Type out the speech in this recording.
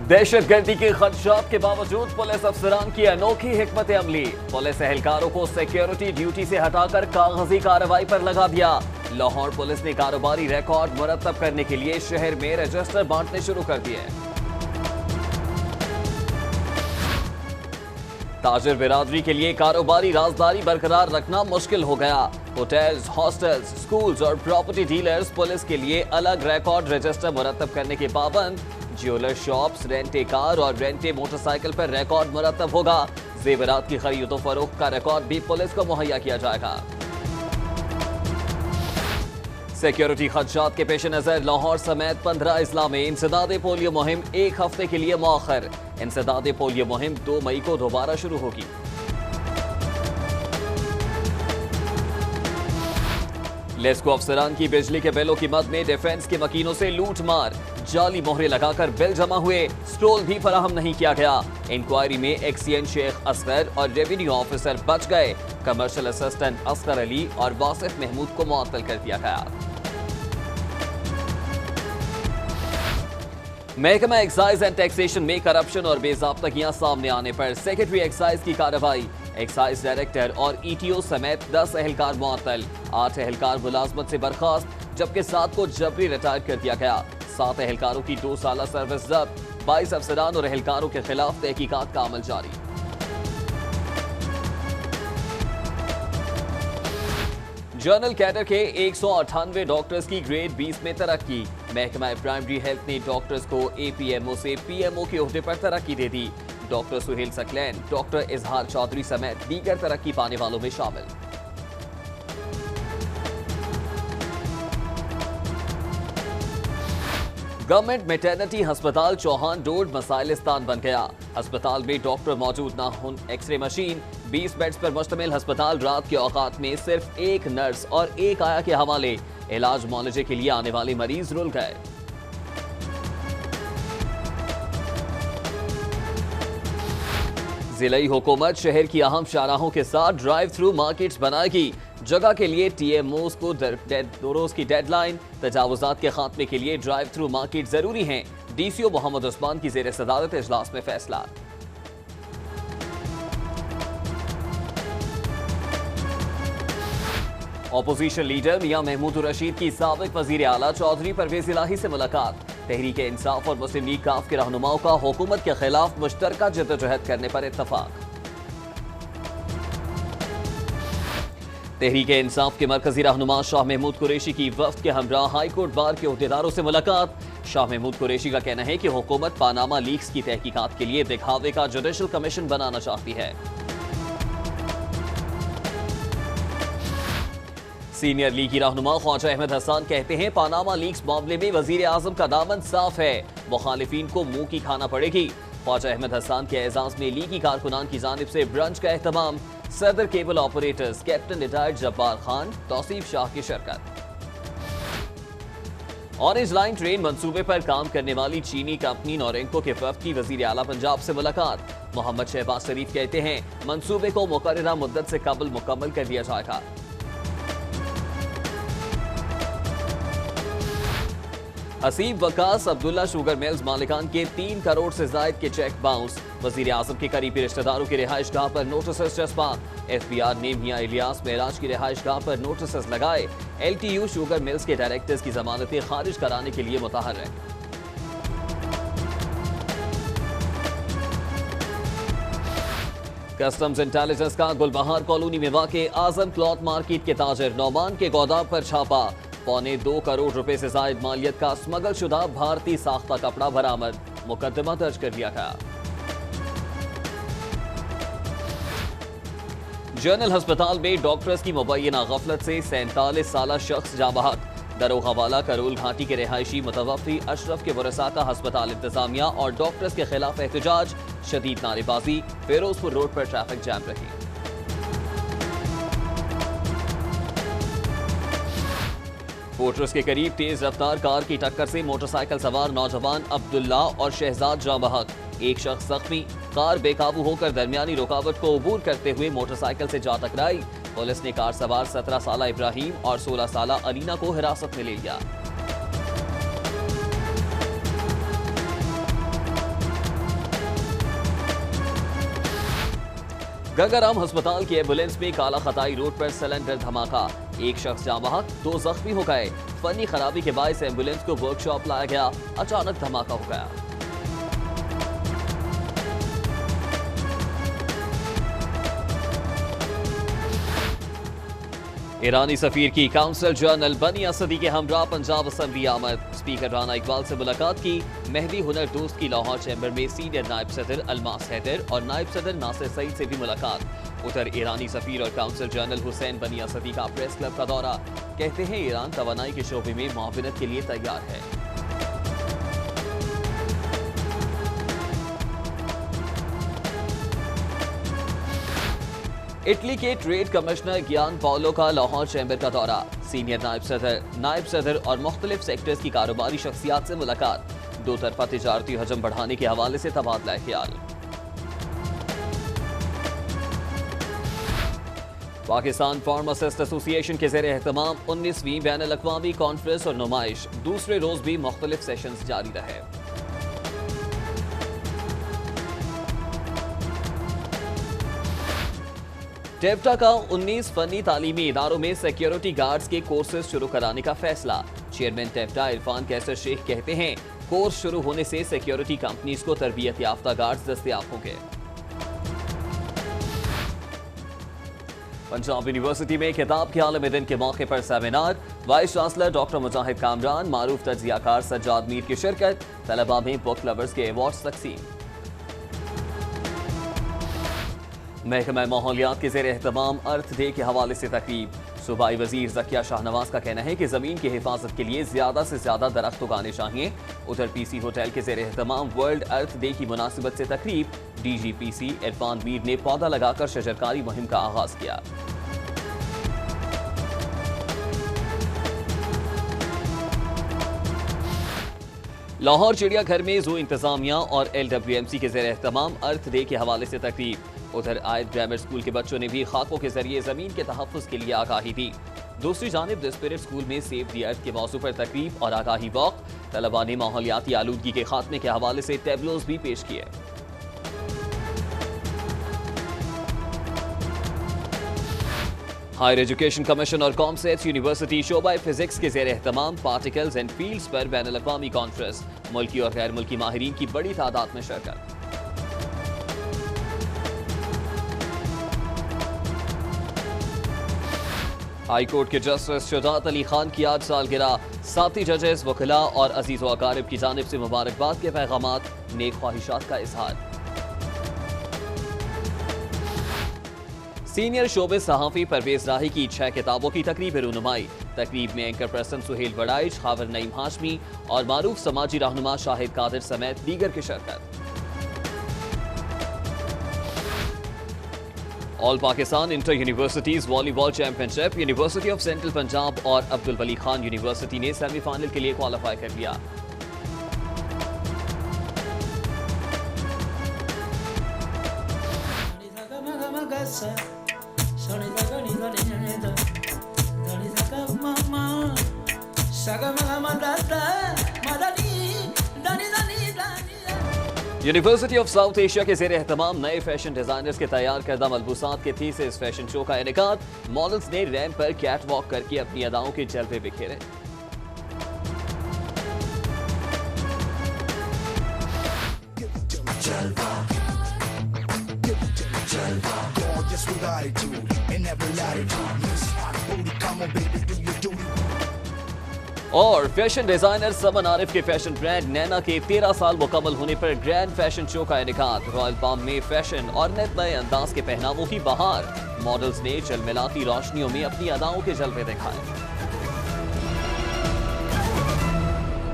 दहशतगर्दी के खदशात के बावजूद पुलिस अफसरान की अनोखी हिकमत अमली। पुलिस एहलकारों को सिक्योरिटी ड्यूटी से हटाकर कागजी कार्रवाई पर लगा दिया। लाहौर पुलिस ने कारोबारी रिकॉर्ड मुरतब करने के लिए शहर में रजिस्टर बांटने शुरू कर दिए। ताजिर बिरादरी के लिए कारोबारी राजदारी बरकरार रखना मुश्किल हो गया। होटल्स, हॉस्टल्स, स्कूल्स और प्रॉपर्टी डीलर्स पुलिस के लिए अलग रिकॉर्ड रजिस्टर मुरतब करने के पाबंद। ज्वेलर शॉप्स, रेंटे कार और रेंटे मोटरसाइकिल पर रिकॉर्ड मुरतब होगा। जेवरात की खरीदो फरोख्त का रिकॉर्ड भी पुलिस को मुहैया किया जाएगा। सिक्योरिटी खदशात के पेश नजर लाहौर समेत 15 अजला में इंसदाद पोलियो मुहिम 1 हफ्ते के लिए मौखर। इंसदाद पोलियो मुहिम 2 मई को दोबारा शुरू होगी। लेस्को अफसरान की बिजली के बिलों की मद में डिफेंस के मकीनों से लूट मार। जाली मोहरे लगाकर बिल जमा हुए, स्ट्रोल भी फराहम नहीं किया गया। इंक्वायरी में एक्सीएन शेख असगर और रेवेन्यू ऑफिसर बच गए। कमर्शियल असिस्टेंट असगर अली और वासिफ महमूद को मुअत्तल कर दिया गया। महकमा एक्साइज एंड टैक्सेशन में करप्शन और बेज़ाब्तगियां सामने आने पर सेक्रेटरी एक्साइज की कार्रवाई। एक्साइज डायरेक्टर और ईटीओ समेत 10 एहलकार मुअत्तल। 8 एहलकार मुलाजमत से बर्खास्त, जबकि 7 को जबरी रिटायर कर दिया गया। 7 एहलकारों की 2 साला सर्विस जब्त। 22 अफसरान और एहलकारों के खिलाफ तहकीकात का अमल जारी। जनरल कैडर के 198 डॉक्टर्स की ग्रेड 20 में तरक्की। महकमा प्राइमरी हेल्थ ने डॉक्टर्स को एपीएमओ से पीएमओ के ओहदे पर तरक्की दे दी। डॉक्टर सुहेल सकलैन, डॉक्टर इजहार चौधरी समेत दीगर तरक्की पाने वालों में शामिल। गवर्नमेंट मैटरनिटी अस्पताल चौहान रोड मसाइलिस्तान बन गया। अस्पताल में डॉक्टर मौजूद ना हो, एक्सरे मशीन, 20 बेड्स पर मुश्तमिल अस्पताल रात के औकात में सिर्फ 1 नर्स और 1 आया के हवाले। इलाज मुआलजे के लिए आने वाले मरीज रुल गए। जिलाई हुकूमत शहर की अहम शाहराहों के साथ ड्राइव थ्रू मार्केट्स बनाएगी। जगह के लिए टीएमओस को रोज की डेडलाइन। तजावुजात के खात्मे के लिए ड्राइव थ्रू मार्केट जरूरी हैं। डीसीओ मोहम्मद उस्मान की ज़ेर सदारत इजलास में फैसला। ऑपोजिशन लीडर मियां महमूद रशीद की साबिक वजीर आला चौधरी परवेज इलाही से मुलाकात। तहरीक इंसाफ और मुस्लिम लीग काफ के रहनुमाओं का हुकूमत के खिलाफ मुश्तरका जद्दोजहद करने पर इत्तफाक। तहरीक इंसाफ के मरकजी रहनुमा शाह महमूद कुरैशी की वफ्द के हमरा हाई कोर्ट बार के ओहदेदारों से मुलाकात। शाह महमूद कुरैशी का कहना है कि हुकूमत पानामा लीक्स की तहकीकात के लिए दिखावे का जुडिशल कमीशन बनाना चाहती है। सीनियर लीगी रहनुमा ख्वाजा अहमद हसन कहते हैं पानामा लीक्स मामले में वजीर आजम का दामन साफ है, मुखालिफिन को मुंह की खाना पड़ेगी। ख्वाजा अहमद हसन के एजाज में लीगी कारकुनान की जानिब से ब्रंच का एहतमाम। सदर cable operators captain retired Jabbar Khan, Tauseef Shah की शिरकत। ऑरेंज लाइन ट्रेन मंसूबे पर काम करने वाली चीनी कंपनी नौरेंको के वफ्द की वजीर आला पंजाब से मुलाकात। मोहम्मद शहबाज शरीफ कहते हैं मंसूबे को मुकर्ररा मुद्दत से कबल मुकम्मल कर दिया जाएगा। हसीब वकास अब्दुल्ला शुगर मिल्स मालिकान के 3 करोड़ से जायद के चेक बाउंस। वजीर आजम के करीबी रिश्तेदारों की रिहाइश गाह पर नोटिस चस्पा। FBI ने मियां इलियास मेराज की रिहाइश गाह पर नोटिस लगाए। LTU शुगर मिल्स के डायरेक्टर्स की जमानतें खारिज कराने के लिए मुतहर्रिक। कस्टम्स इंटेलिजेंस का गुलबहार कॉलोनी में वाक़े आजम क्लॉथ मार्केट के ताजिर नौमान के गोदाम पर छापा। 2.25 करोड़ रुपए से जायद मालियत का स्मगल शुदा भारतीय साख्ता कपड़ा बरामद। मुकदमा दर्ज कर दिया गया। जनरल अस्पताल में डॉक्टर्स की मुबैना गफलत से 47 साला शख्स जाँ बहक। दरोगा वाला करोल घाटी के रिहायशी मुतवफ़ी अशरफ के वरसा का अस्पताल इंतजामिया और डॉक्टर्स के खिलाफ एहतजाज। शदीद नारेबाजी, फिरोजपुर रोड पर ट्रैफिक जैम रही। फोर्ट्रेस के करीब तेज रफ्तार कार की टक्कर से मोटरसाइकिल सवार नौजवान अब्दुल्ला और शहजाद जाँ बहक। एक शख्स जख्मी। कार बेकाबू होकर दरमियानी रुकावट को अबूर करते हुए मोटरसाइकिल से जा टकराई। पुलिस ने कार सवार 17 साला इब्राहिम और 16 साला अलीना को हिरासत में ले लिया। गंगाराम अस्पताल की एम्बुलेंस में काला खताई रोड पर सिलेंडर धमाका, एक शख्स जाँ बहक, 2 जख्मी हो गए। फनी खराबी के बायस एम्बुलेंस को वर्कशॉप लाया गया, अचानक धमाका हो गया। ईरानी सफीर की काउंसिल जनरल बनी असदी के हमरा पंजाब असेंबली आमद। स्पीकर राना इकबाल से मुलाकात की। मेहदी हुनर दोस्त की लाहौर चैम्बर में सीनियर नायब सदर अलमास हैदर और नायब सदर नासिर सईद से भी मुलाकात। उधर ईरानी सफीर और काउंसिल जनरल हुसैन बनी असदी का प्रेस क्लब का दौरा। कहते हैं ईरान तवानाई के शोबे में मुआवनत के लिए तैयार है। इटली के ट्रेड कमिश्नर गियान पाओलो का लाहौर चैम्बर का दौरा। सीनियर नायब सदर और मुख्तलिफ सेक्टर्स की कारोबारी शख्सियात से मुलाकात। 2 तरफा तिजारती हजम बढ़ाने के हवाले से तबादला ख्याल। पाकिस्तान फार्मासिस्ट एसोसिएशन के ज़ेर एहतमाम 19वीं बैनुल-अक़वामी कॉन्फ्रेंस और नुमाइश। दूसरे रोज भी मुख्तलिफ सेशंस जारी रहे। टेप्टा का 19 फनी तालीमी इदारों में सिक्योरिटी गार्ड्स के कोर्सेज शुरू कराने का फैसला। चेयरमैन टेप्टा इरफान कैसर शेख कहते हैं कोर्स शुरू होने से सिक्योरिटी कंपनीज को तरबियत याफ्ता गार्ड्स दस्तयाब होंगे। पंजाब यूनिवर्सिटी में किताब के आलम दिन के मौके पर सेमिनार। वाइस चांसलर डॉक्टर मुजाहिद कामरान, मारूफ तज्जियाकार सज्जाद मीर की शिरकत। तलबा में बुक लवर्स के अवार्ड्स तकसीम। महकमा माहौलियात के ज़ेर एहतमाम अर्थ डे के हवाले से तकरीब। सूबाई वजीर ज़किया शाहनवाज का कहना है कि ज़मीन की हिफाजत के लिए ज़्यादा से ज़्यादा दरख्त उगाने चाहिए। उधर पीसी होटल के ज़ेर एहतमाम वर्ल्ड अर्थ डे की मुनासिबत से तकरीब। DGPC इरफान मीर ने पौधा लगाकर शजरकारी मुहिम का आगाज किया। लाहौर चिड़ियाघर में जू इंतजामिया और LWMC के ज़ेर एहतमाम अर्थ डे के हवाले से तकरीब। उधर आयत ग्रामर स्कूल के बच्चों ने भी खाकों के जरिए जमीन के तहफ़्फ़ुज़ के लिए आगाही दी। दूसरी जानिब द स्पिरिट स्कूल में सेव द अर्थ के मौजू पर तकरीब और आगाही वॉक। तलबा ने माहौलियाती आलूदगी के खात्मे के हवाले से टेबलोज भी पेश किए। हायर एजुकेशन कमीशन और कॉमसेट्स यूनिवर्सिटी शोबा फिजिक्स के ज़ेर एहतमाम पार्टिकल्स एंड फील्ड्स पर बैनुल-अक़वामी कॉन्फ्रेंस। मुल्की और गैर मुल्की माहिरीन की बड़ी तादाद में शिरकत। हाई कोर्ट के जस्टिस शुजात अली खान की आज सालगिरह। साथी जजेस, वकीला और अजीज व अकारिब की जानिब से मुबारकबाद के पैगामात, नेक ख्वाहिशात का इजहार। सीनियर शोबे सहाफ़ी परवेज राही की 6 किताबों की तकरीब रूनुमाई। तकरीब में एंकर पर्सन सुहेल वड़ाइश, खावर नईम हाशमी और मारूफ समाजी रहनुमा शाहिद कादिर समेत दीगर की शिरकत। All Pakistan inter universities volleyball championship. University of central Punjab और अब्दुल वली खान यूनिवर्सिटी ने सेमीफाइनल के लिए क्वालिफाई कर लिया। यूनिवर्सिटी ऑफ साउथ एशिया के ज़ेर एहतमाम नए फैशन डिजाइनर्स के तैयार करदा मलबूसात के थीसिस फैशन शो का इनेकाद। मॉडल्स ने रैंप पर कैट वॉक करके अपनी अदाओं के जलवे बिखेरे। और फैशन डिजाइनर समन आरिफ के फैशन ब्रांड नैना के 13 साल मुकम्मल होने पर ग्रैंड फैशन शो का इनेकाद। रॉयल पाम में फैशन और नए अंदाज के पहनावों की बहार। मॉडल्स ने झलमिलाती रोशनियों में अपनी अदाओं के जलवे दिखाए।